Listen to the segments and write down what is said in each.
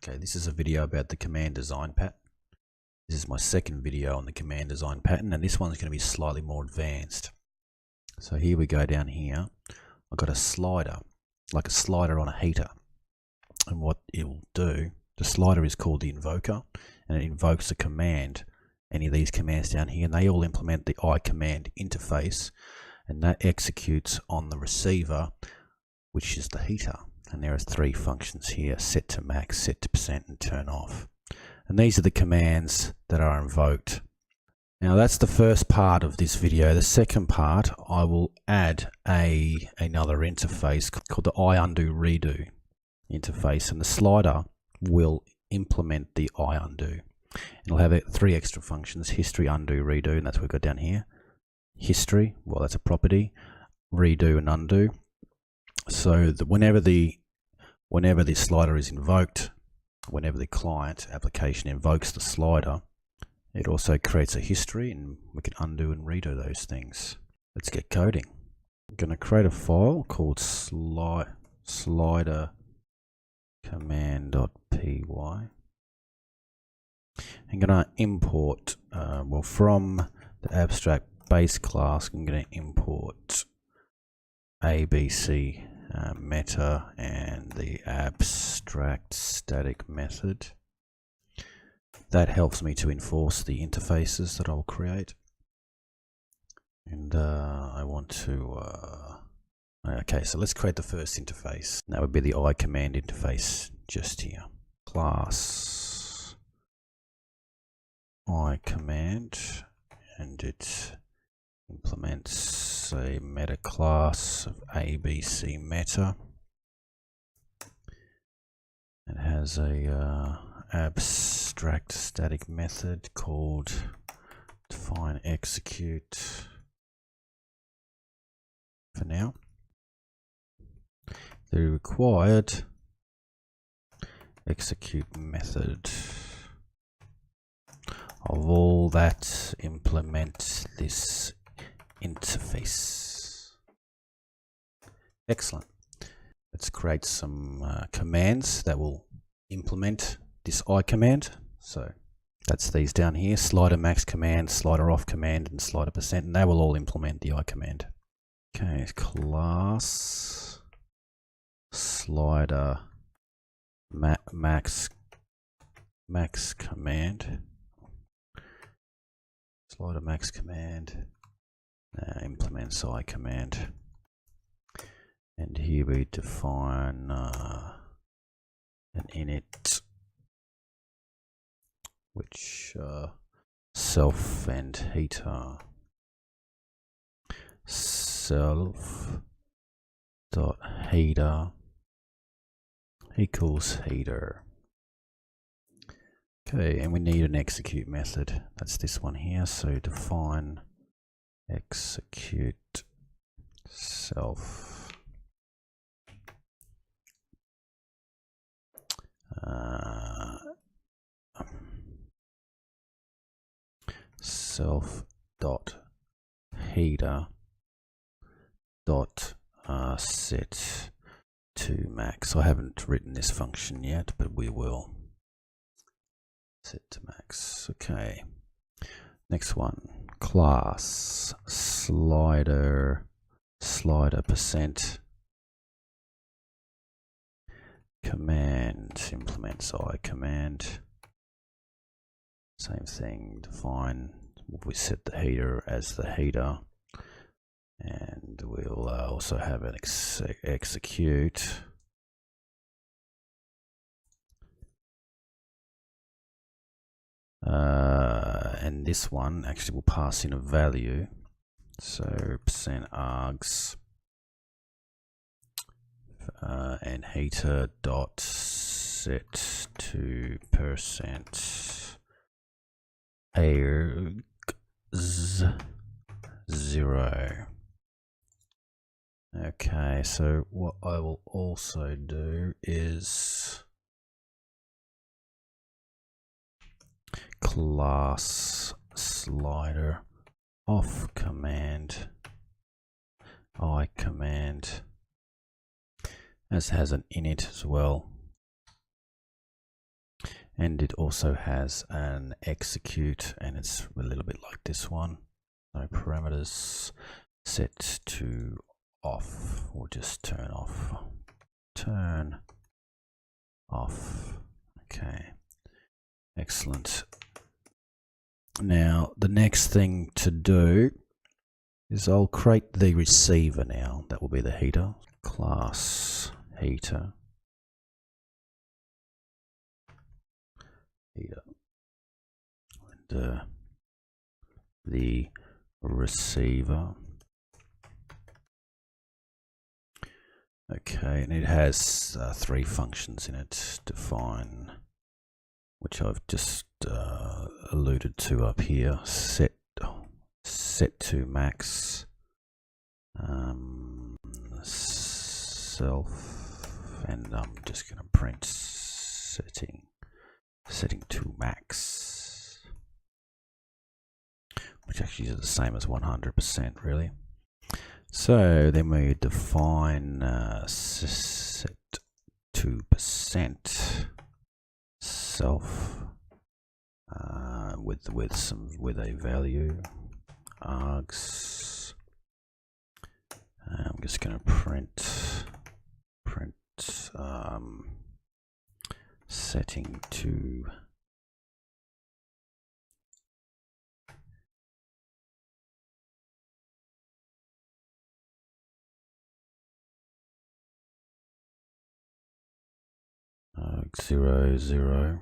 Okay, this is a video about the command design pattern. This is my second video on the command design pattern, and this one's going to be slightly more advanced. So here we go down here. I've got a slider, like a slider on a heater. And what it will do, the slider is called the Invoker, and it invokes a command, any of these commands down here, and they all implement the ICommand Interface, and that executes on the receiver, which is the heater. And there are three functions here: set to max, set to percent, and turn off. And these are the commands that are invoked. Now that's the first part of this video. The second part, I will add another interface called the UndoRedo Interface, and the slider will implement the undo. It'll have three extra functions: history, undo, redo, and that's what we've got down here. History, well, that's a property. Redo and undo. So that whenever the slider is invoked, whenever the client application invokes the slider, it also creates a history, and we can undo and redo those things. Let's get coding. I'm going to create a file called slider command.py. I'm going to import, from the abstract base class, I'm going to import ABC meta and the abstract static method. That helps me to enforce the interfaces that I'll create. And I want to okay, so let's create the first interface. That would be the ICommand interface just here. Class ICommand, and it implements a meta class of ABC meta. It has a abstract static method called define execute for now. The required execute method of all that implement this interface. Excellent. Let's create some commands that will implement this ICommand. So that's these down here: slider max command, slider off command, and slider percent, and they will all implement the ICommand. Okay, class slider max command, slider max command implements ICommand, and here we define an init, which self and heater. Self dot heater equals heater. Okay, and we need an execute method. That's this one here. So define execute self self dot heater dot set to max. I haven't written this function yet, but we will. Set to max. Okay. Next one. Class slider percent command implements ICommand. Same thing. Define. We set the heater as the heater, and we'll also have an execute. And this one actually will pass in a value. So %args and heater dot set to %args0. Okay, so what I will also do is class slider off command ICommand, as has an init as well. and it also has an execute, and it's a little bit like this one. So parameters set to off, or just turn off. Turn off. Okay, excellent. Now the next thing to do is I'll create the receiver now. That will be the heater. Class heater. And the receiver. Okay, and it has 3 functions in it. Define, which I've just alluded to up here. Set to max. Self, and I'm just going to print setting to max, which actually is the same as 100% really. So then we define set to percent self with a value args. I'm just going to print setting to arg 0, 0,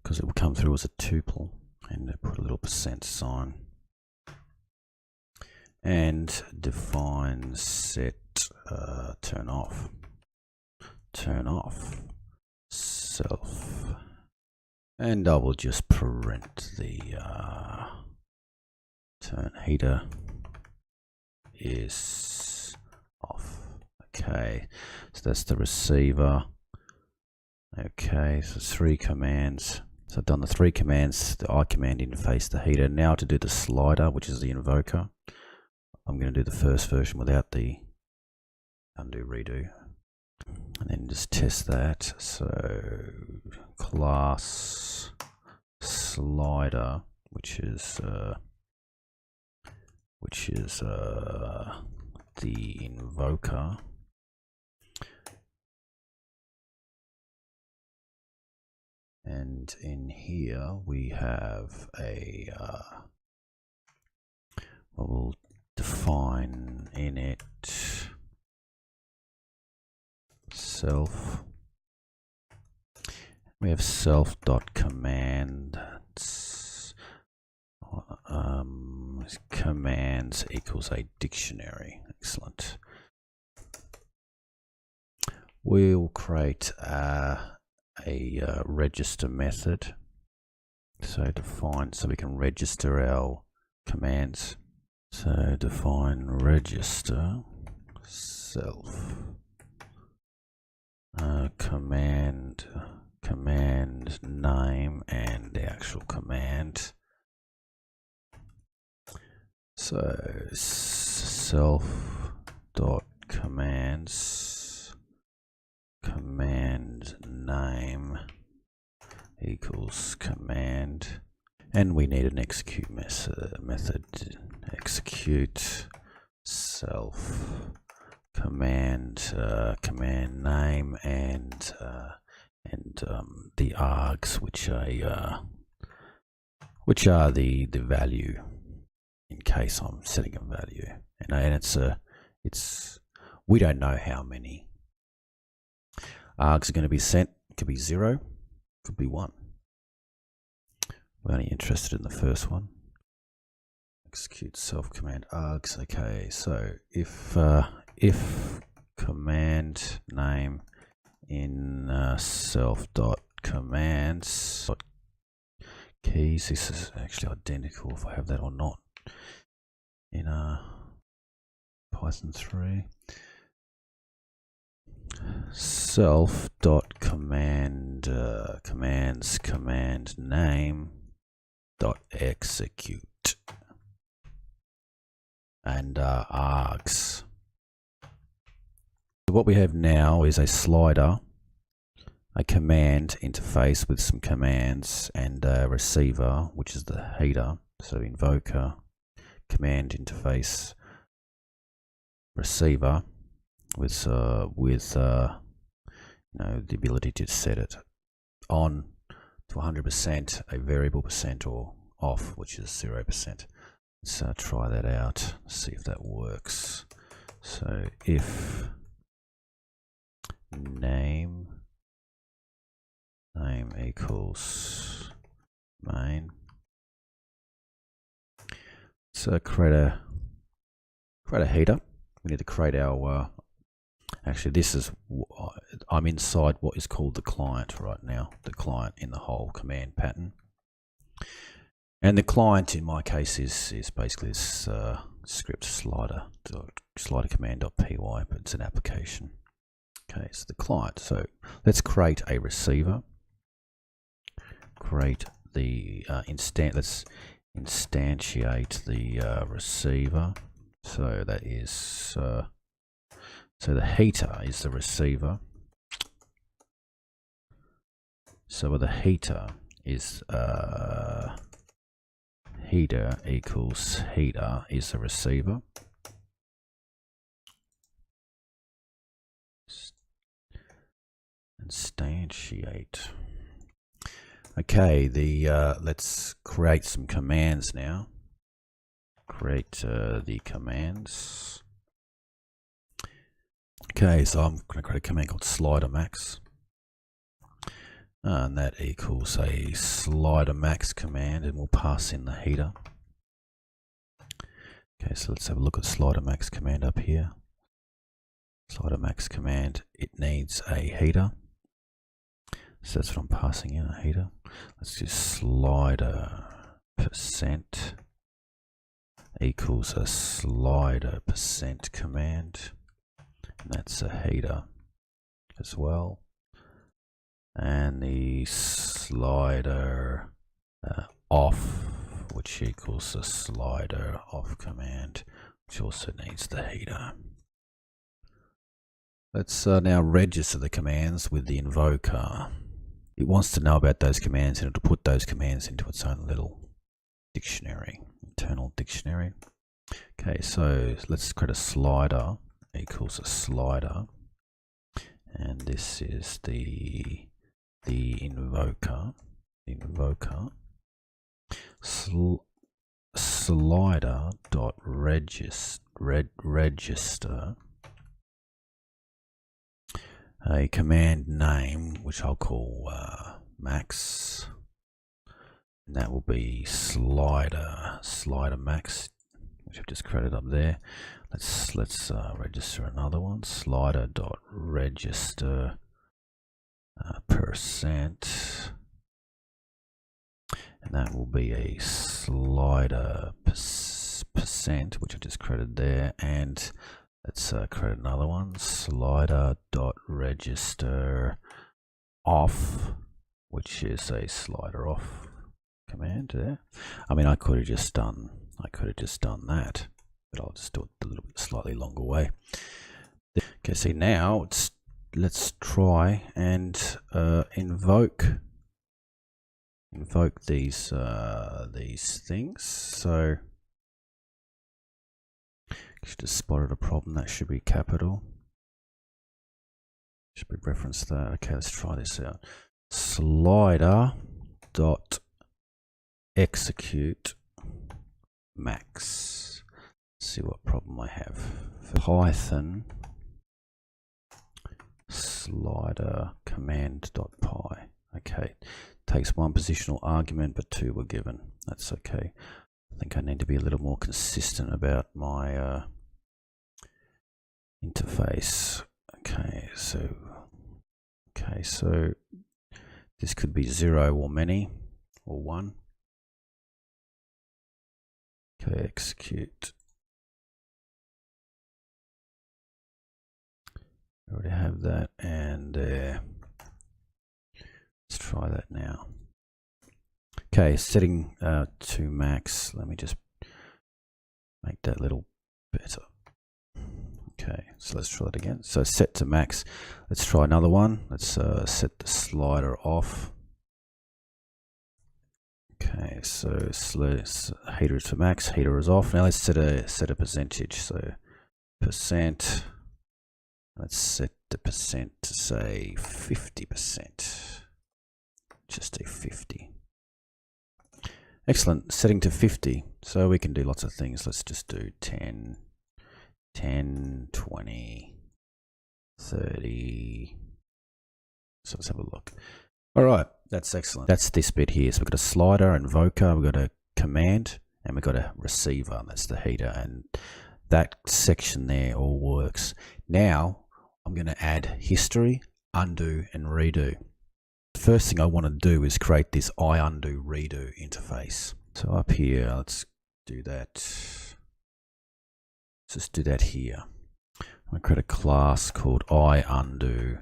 because it will come through as a tuple, and put a little percent sign. And define set turn off self, and I will just print the turn heater is off. Okay, so that's the receiver. Okay, so 3 commands. So I've done the 3 commands, the ICommand Interface, the heater. Now to do the slider, which is the Invoker. I'm going to do the first version without the UndoRedo, and then just test that. So class slider, which is the Invoker, and in here we have a we'll define in it self. We have self.command commands equals a dictionary. Excellent. We'll create a register method. So define, so we can register our commands. So define register self command name and the actual command. So self dot commands command name equals command, and we need an execute method. Execute self command name and the args, which are the value in case I'm setting a value, and it's we don't know how many args are going to be sent. It could be 0, could be 1. We're only interested in the first one. Execute self command args. Okay, so if command name in self dot commands dot keys, this is actually identical if I have that or not in Python 3. Self dot command commands command name dot execute and args. What we have now is a slider, a command interface with some commands and a receiver, which is the header. So invoker, command interface, receiver with the ability to set it on to 100%, a variable percent, or off, which is 0%. Let's try that out, see if that works. So if name equals main, so create a header. We need to create our actually, this is, I'm inside what is called the client right now, the client in the whole command pattern. And the client in my case is basically this script slider command.py, but it's an application. Okay, so the client. So let's create a receiver. Create the let's instantiate the receiver. So that is so the header is the receiver. So the header is header equals header is the receiver. Instantiate. Okay, let's create some commands now. Create the commands. Okay, so I'm going to create a command called slider max, and that equals a slider max command, and we'll pass in the header. Okay, so let's have a look at slider max command up here. Slider max command, it needs a header, so that's what I'm passing in, a header. Let's do slider percent equals a slider percent command, and that's a header as well. And the slider off, which equals the slider off command, which also needs the header. Let's now register the commands with the invoker. It wants to know about those commands, and it'll put those commands into its own little dictionary, internal dictionary. Okay, so let's create a slider equals a slider, and this is the invoker. Slider dot register a command name, which I'll call max, and that will be slider max, which I've just created up there. Let's register another one, slider dot register percent, and that will be a slider percent, which I just created there. And let's create another one, slider dot register off, which is a slider off command there. I mean, I could have just done that, but I'll just do it a little bit slightly longer way. Okay, see now let's try and invoke these things. So should have spotted a problem. That should be capital. Should be referenced there. Okay, let's try this out. Slider dot execute max. Let's see what problem I have. Python slider command.py. Okay, takes one positional argument, but two were given. That's okay. I think I need to be a little more consistent about my interface. Okay, so this could be 0 or many or 1. Okay, execute. I already have that, and let's try that now. Okay, setting to max. Let me just make that a little better. Okay, so let's try that again. So set to max. Let's try another one. Let's set the slider off. Okay, so heater is to max, heater is off. Now let's set a percentage. So percent. Let's set the percent to say 50%. Just do 50. Excellent. Setting to 50. So we can do lots of things. Let's just do 10, 20, 30. So let's have a look. All right, that's excellent. That's this bit here. So we've got a slider, invoker, we've got a command, and we've got a receiver. That's the header, and that section there all works. Now I'm going to add history, undo, and redo. The first thing I want to do is create this IndoRedo interface. So up here, let's do that. Let's just do that here. I'm going to create a class called IndoRedo.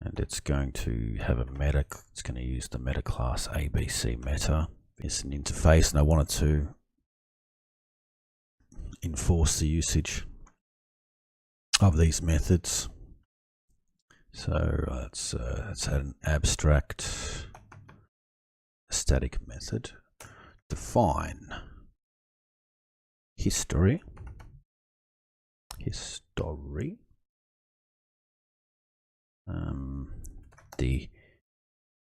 And it's going to have a meta. It's going to use the meta class ABC meta. It's an interface, and I wanted to enforce the usage of these methods. So let's add an abstract static method. Define history. The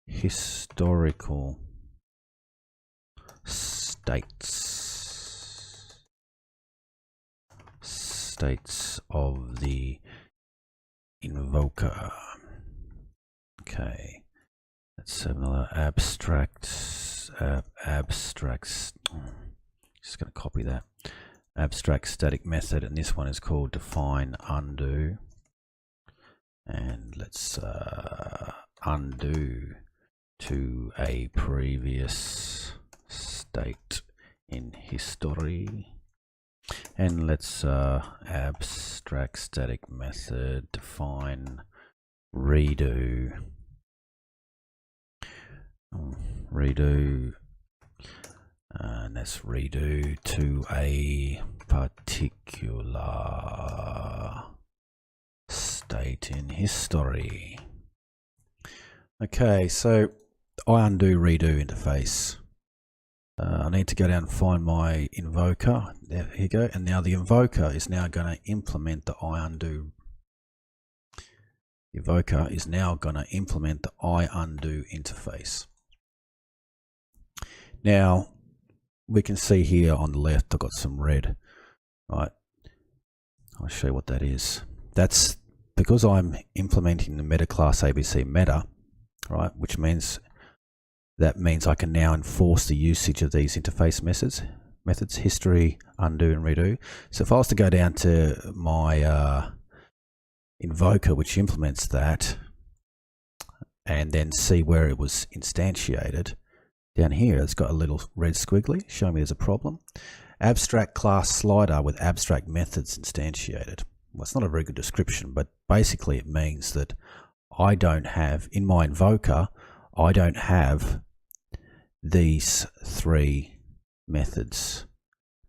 historical states of the invoker. Okay, let's have another abstracts. Just going to copy that abstract static method, and this one is called define undo. And let's undo to a previous state in history. And let's abstract static method define redo. And let's redo to a particular state in history. Okay, so IndoRedo interface. I need to go down and find my invoker. There you go. And now the invoker is now going to implement the Iundo. The invoker is now going to implement the Iundo interface. Now we can see here on the left, I've got some red. Right. I'll show you what that is. That's because I'm implementing the meta class ABC meta, right? Which means I can now enforce the usage of these interface methods, history, undo, and redo. So if I was to go down to my invoker, which implements that, and then see where it was instantiated, down here it's got a little red squiggly showing me there's a problem. Abstract class slider with abstract methods instantiated. Well, it's not a very good description, but basically it means that I don't have, in my invoker, I don't have these three methods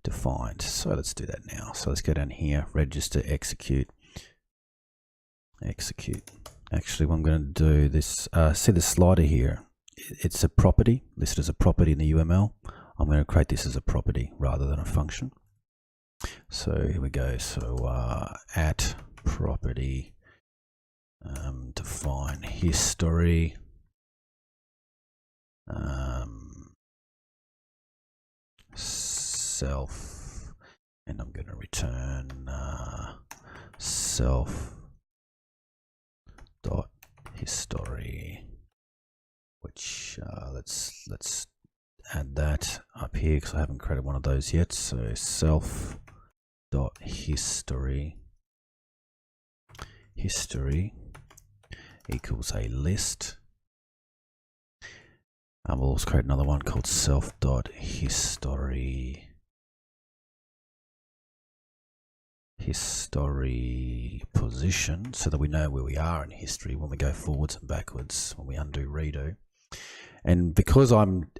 defined. So let's do that now. So let's go down here, register, execute. Actually, what I'm going to do this, see the slider here. It's a property, listed as a property in the UML. I'm going to create this as a property rather than a function. So here we go. So at property, define history, self, and I'm going to return self dot history, which let's add that up here because I haven't created one of those yet. So self dot history equals a list. We'll also create another one called self dot history position, so that we know where we are in history when we go forwards and backwards when we undo redo. And because I'm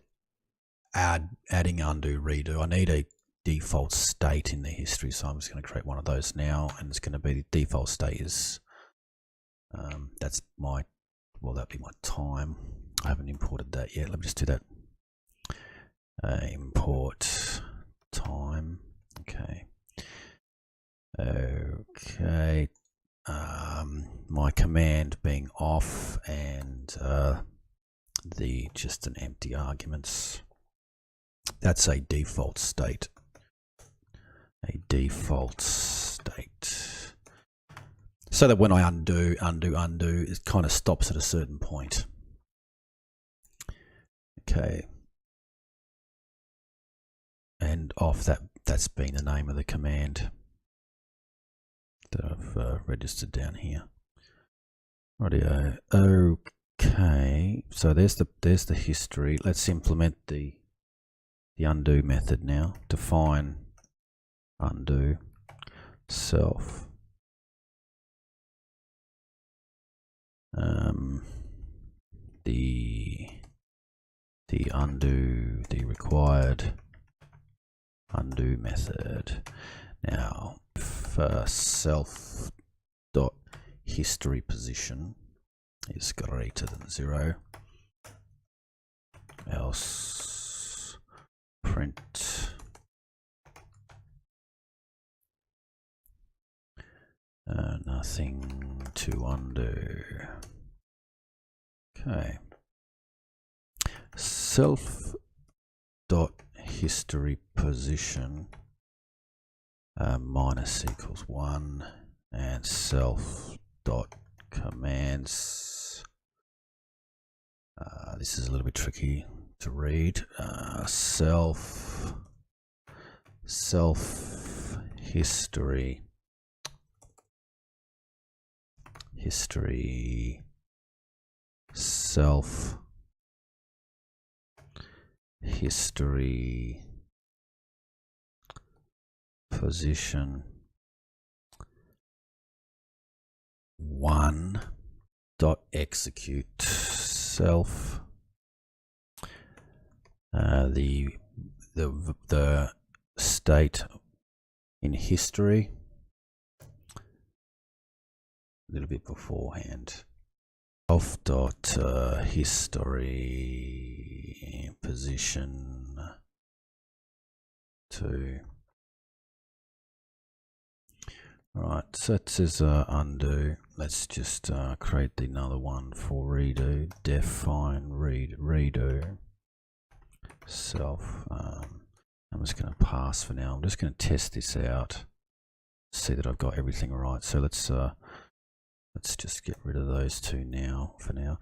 adding undo redo, I need a default state in the history. So I'm just going to create one of those now, and it's going to be the default state is that's my, well, that'd be my time. I haven't imported that yet. Let me just do that. Import time. Okay. Okay. My command being off, and the just an empty arguments. That's a default state. A default state. So that when I undo, it kind of stops at a certain point. Okay. And off, that's been the name of the command that I've registered down here. Rightio. Okay. So there's the history. Let's implement the undo method now. Define undo self. The undo, the required undo method. Now, if self dot history position is greater than 0, else print nothing to undo. Okay. Self dot history position minus equals 1, and self dot commands. This is a little bit tricky to read. Self history self history position 1 dot execute self the state in history a little bit beforehand. Self dot history position 2. Right, so that says undo. Let's just create another one for redo. Define redo self. I'm just going to pass for now. I'm just going to test this out, see that I've got everything right. So let's just get rid of those two now. For now,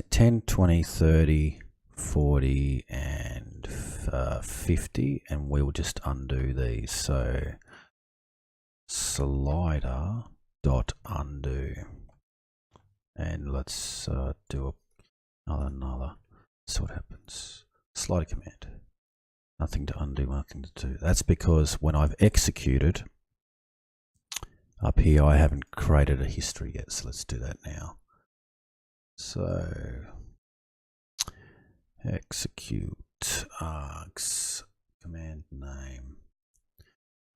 10, 20, 30, 40, and 50, and we'll just undo these. So slider dot undo, and let's do another. So what happens? Slider command. Nothing to undo, nothing to do. That's because when I've executed up here, I haven't created a history yet. So let's do that now. So execute args command name.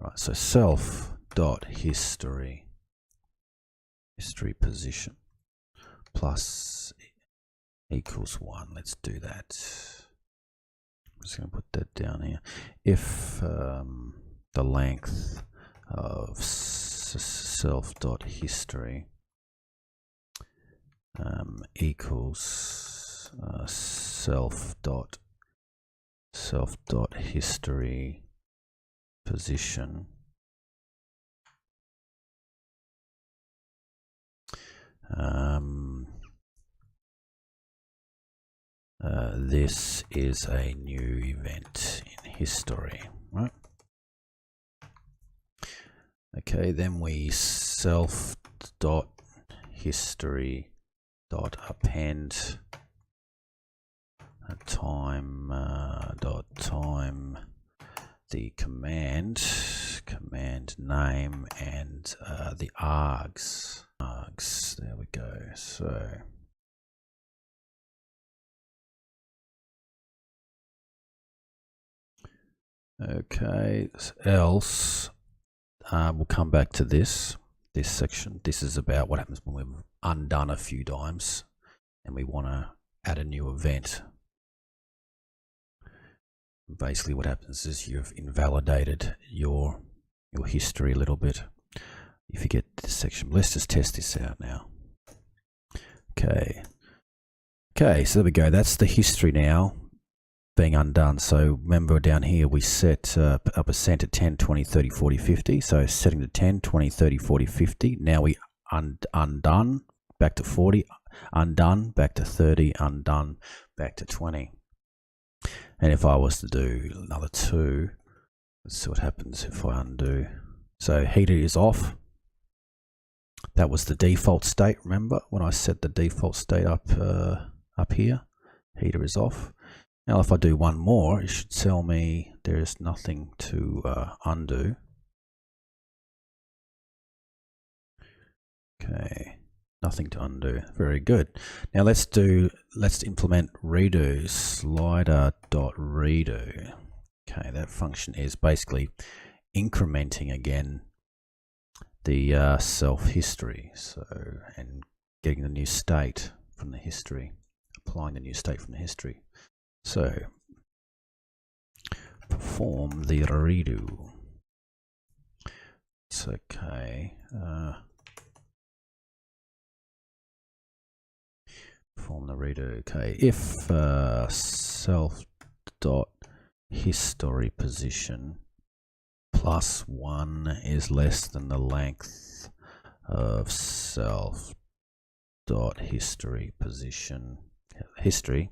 Right, so self dot history position plus equals 1. Let's do that. I'm just going to put that down here. If the length of self dot history equals self dot history position this is a new event in history, right? Okay, then we self dot history dot append time dot time the command name and the args. There we go. So Okay, else we'll come back to this section. This is about what happens when we've undone a few times and we want to add a new event. Basically what happens is you've invalidated your history a little bit. If you get this section, let's just test this out now. Okay, so there we go. That's the history now being undone. So remember down here we set up a cent at 10, 20, 30, 40, 50. So setting to 10, 20, 30, 40, 50. Now we undone, back to 40, undone, back to 30, undone, back to 20. And if I was to do another 2, let's see what happens if I undo. So heater is off. That was the default state. Remember when I set the default state up here, heater is off. Now if I do one more, it should tell me there is nothing to undo. Okay, nothing to undo. Very good. Now let's implement redo, slider.redo. Okay, that function is basically incrementing again the self history, and getting the new state from the history, applying the new state from the history. So perform the redo. It's okay. Perform the redo. Okay, if self.history position +1 is less than the length of self.history position history,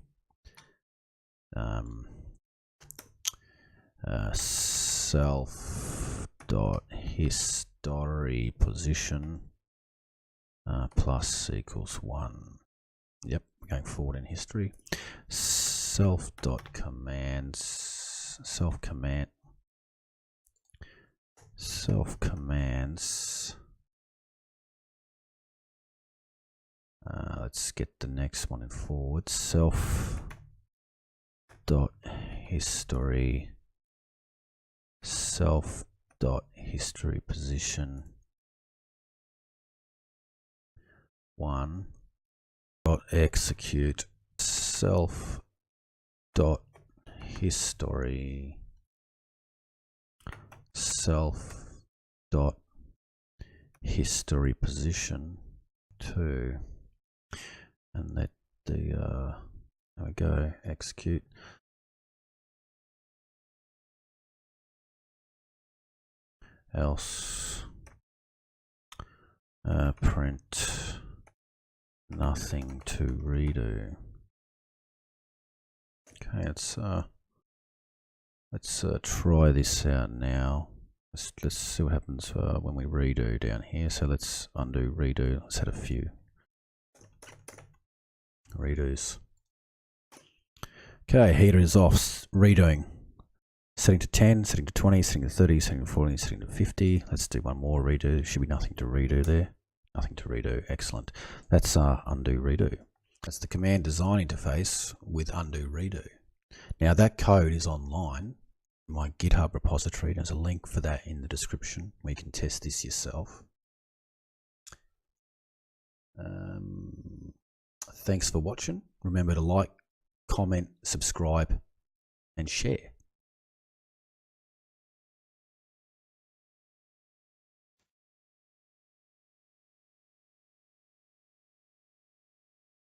self.history position plus equals 1. Yep, going forward in history. Self.commands, let's get the next one in forward. Self.history position 1 execute self.history position 2, and let the there we go, execute. Else print nothing to redo. Okay, let's try this out now. Let's see what happens when we redo down here. So let's undo, redo. Let's add a few redos. Okay, heater is off, redoing. Setting to 10, setting to 20, setting to 30, setting to 40, setting to 50. Let's do one more redo. Should be nothing to redo there. Nothing to redo. Excellent. That's undo, redo. That's the command design interface with undo, redo. Now that code is online in my GitHub repository. There's a link for that in the description where you can test this yourself. Thanks for watching. Remember to like, comment, subscribe, and share.